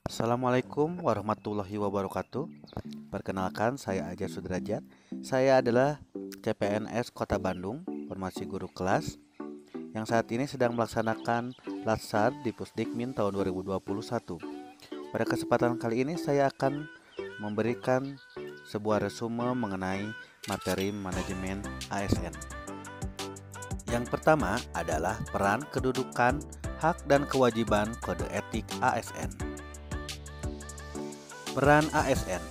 Assalamualaikum warahmatullahi wabarakatuh. Perkenalkan, saya Ajar Sudrajat. Saya adalah CPNS Kota Bandung, formasi guru kelas, yang saat ini sedang melaksanakan Latsar di Pusdikmin tahun 2021. Pada kesempatan kali ini saya akan memberikan sebuah resume mengenai materi manajemen ASN. Yang pertama adalah peran, kedudukan, hak dan kewajiban kode etik ASN. Peran ASN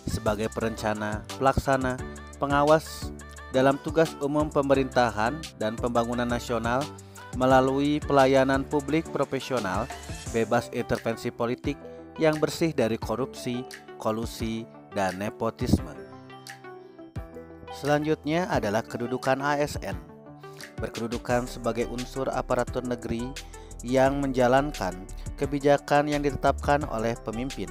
sebagai perencana, pelaksana, pengawas dalam tugas umum pemerintahan dan pembangunan nasional melalui pelayanan publik profesional, bebas intervensi politik yang bersih dari korupsi, kolusi, dan nepotisme. Selanjutnya adalah kedudukan ASN. Berkedudukan sebagai unsur aparatur negeri yang menjalankan kebijakan yang ditetapkan oleh pemimpin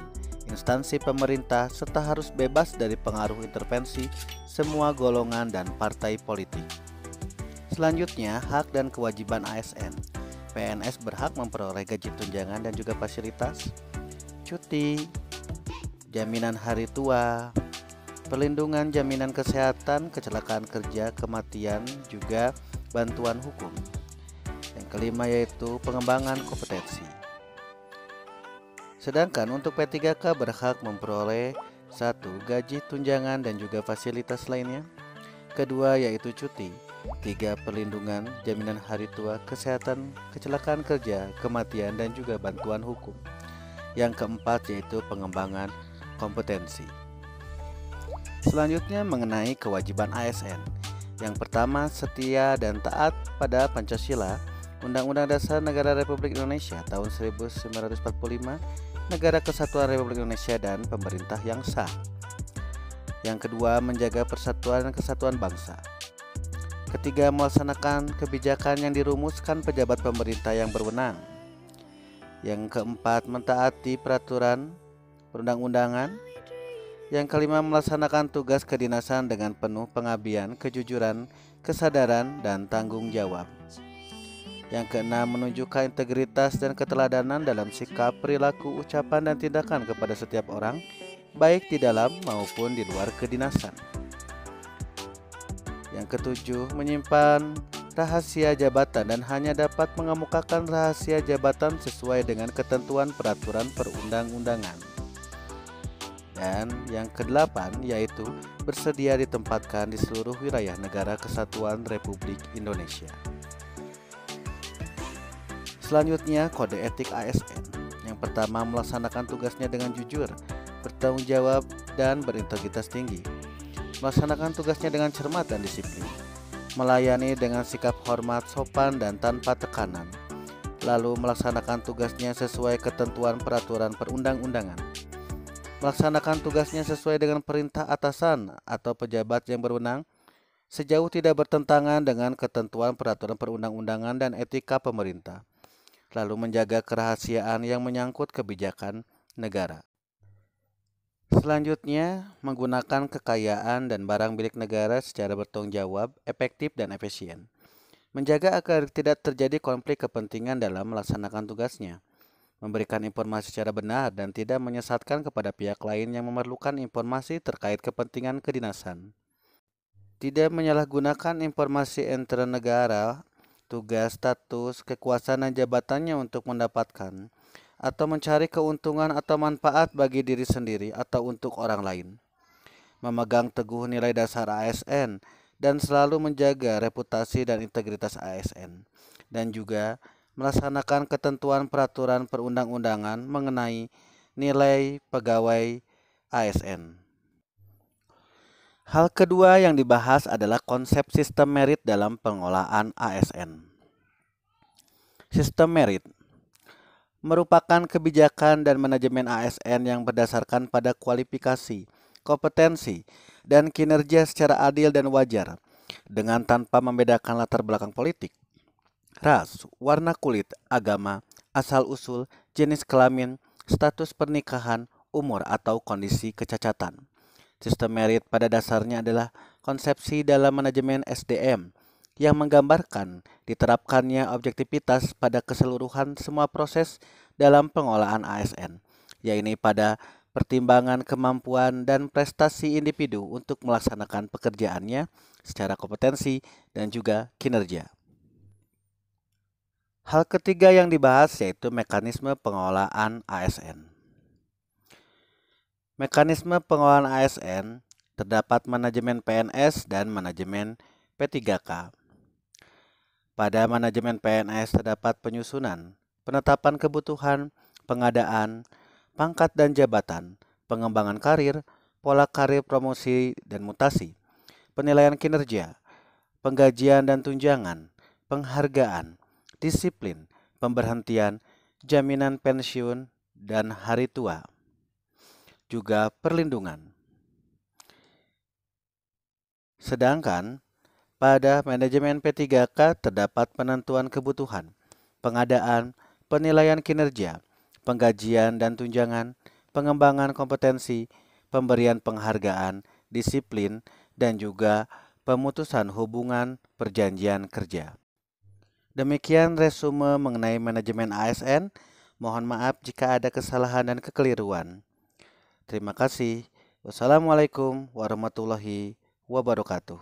instansi pemerintah serta harus bebas dari pengaruh intervensi semua golongan dan partai politik. Selanjutnya, hak dan kewajiban ASN. PNS berhak memperoleh gaji tunjangan dan juga fasilitas, cuti, jaminan hari tua, perlindungan jaminan kesehatan, kecelakaan kerja, kematian, juga bantuan hukum. Yang kelima yaitu pengembangan kompetensi. Sedangkan untuk P3K berhak memperoleh 1. Gaji tunjangan dan juga fasilitas lainnya. Kedua yaitu cuti. 3. Perlindungan, jaminan hari tua, kesehatan, kecelakaan kerja, kematian dan juga bantuan hukum. Yang keempat yaitu pengembangan kompetensi. Selanjutnya mengenai kewajiban ASN. Yang pertama, setia dan taat pada Pancasila, Undang-Undang Dasar Negara Republik Indonesia tahun 1945, Negara Kesatuan Republik Indonesia dan pemerintah yang sah. Yang kedua, menjaga persatuan dan kesatuan bangsa. Ketiga, melaksanakan kebijakan yang dirumuskan pejabat pemerintah yang berwenang. Yang keempat, mentaati peraturan perundang-undangan. Yang kelima, melaksanakan tugas kedinasan dengan penuh pengabdian, kejujuran, kesadaran, dan tanggung jawab. Yang keenam, menunjukkan integritas dan keteladanan dalam sikap, perilaku, ucapan, dan tindakan kepada setiap orang, baik di dalam maupun di luar kedinasan. Yang ketujuh, menyimpan rahasia jabatan dan hanya dapat mengemukakan rahasia jabatan sesuai dengan ketentuan peraturan perundang-undangan. Dan yang kedelapan yaitu bersedia ditempatkan di seluruh wilayah Negara Kesatuan Republik Indonesia. Selanjutnya, kode etik ASN. Yang pertama, melaksanakan tugasnya dengan jujur, bertanggung jawab, dan berintegritas tinggi. Melaksanakan tugasnya dengan cermat dan disiplin. Melayani dengan sikap hormat, sopan, dan tanpa tekanan. Lalu melaksanakan tugasnya sesuai ketentuan peraturan perundang-undangan. Melaksanakan tugasnya sesuai dengan perintah atasan atau pejabat yang berwenang, sejauh tidak bertentangan dengan ketentuan peraturan perundang-undangan dan etika pemerintah. Lalu menjaga kerahasiaan yang menyangkut kebijakan negara. Selanjutnya, menggunakan kekayaan dan barang milik negara secara bertanggung jawab, efektif, dan efisien. Menjaga agar tidak terjadi konflik kepentingan dalam melaksanakan tugasnya. Memberikan informasi secara benar dan tidak menyesatkan kepada pihak lain yang memerlukan informasi terkait kepentingan kedinasan. Tidak menyalahgunakan informasi antara negara, tugas, status, kekuasaan dan jabatannya untuk mendapatkan atau mencari keuntungan atau manfaat bagi diri sendiri atau untuk orang lain. Memegang teguh nilai dasar ASN dan selalu menjaga reputasi dan integritas ASN. Dan juga melaksanakan ketentuan peraturan perundang-undangan mengenai nilai pegawai ASN. Hal kedua yang dibahas adalah konsep sistem merit dalam pengolahan ASN. Sistem merit merupakan kebijakan dan manajemen ASN yang berdasarkan pada kualifikasi, kompetensi, dan kinerja secara adil dan wajar, dengan tanpa membedakan latar belakang politik, ras, warna kulit, agama, asal-usul, jenis kelamin, status pernikahan, umur, atau kondisi kecacatan. Sistem merit pada dasarnya adalah konsepsi dalam manajemen SDM yang menggambarkan diterapkannya objektivitas pada keseluruhan semua proses dalam pengolahan ASN yakni pada pertimbangan kemampuan dan prestasi individu untuk melaksanakan pekerjaannya secara kompetensi dan juga kinerja. Hal ketiga yang dibahas yaitu mekanisme pengelolaan ASN. Mekanisme pengelolaan ASN terdapat manajemen PNS dan manajemen P3K. Pada manajemen PNS terdapat penyusunan, penetapan kebutuhan, pengadaan, pangkat dan jabatan, pengembangan karir, pola karir promosi dan mutasi, penilaian kinerja, penggajian dan tunjangan, penghargaan, disiplin, pemberhentian, jaminan pensiun, dan hari tua, juga perlindungan. Sedangkan pada manajemen P3K terdapat penentuan kebutuhan, pengadaan, penilaian kinerja, penggajian dan tunjangan, pengembangan kompetensi, pemberian penghargaan, disiplin, dan juga pemutusan hubungan perjanjian kerja. Demikian resume mengenai manajemen ASN. Mohon maaf jika ada kesalahan dan kekeliruan. Terima kasih. Wassalamualaikum warahmatullahi wabarakatuh.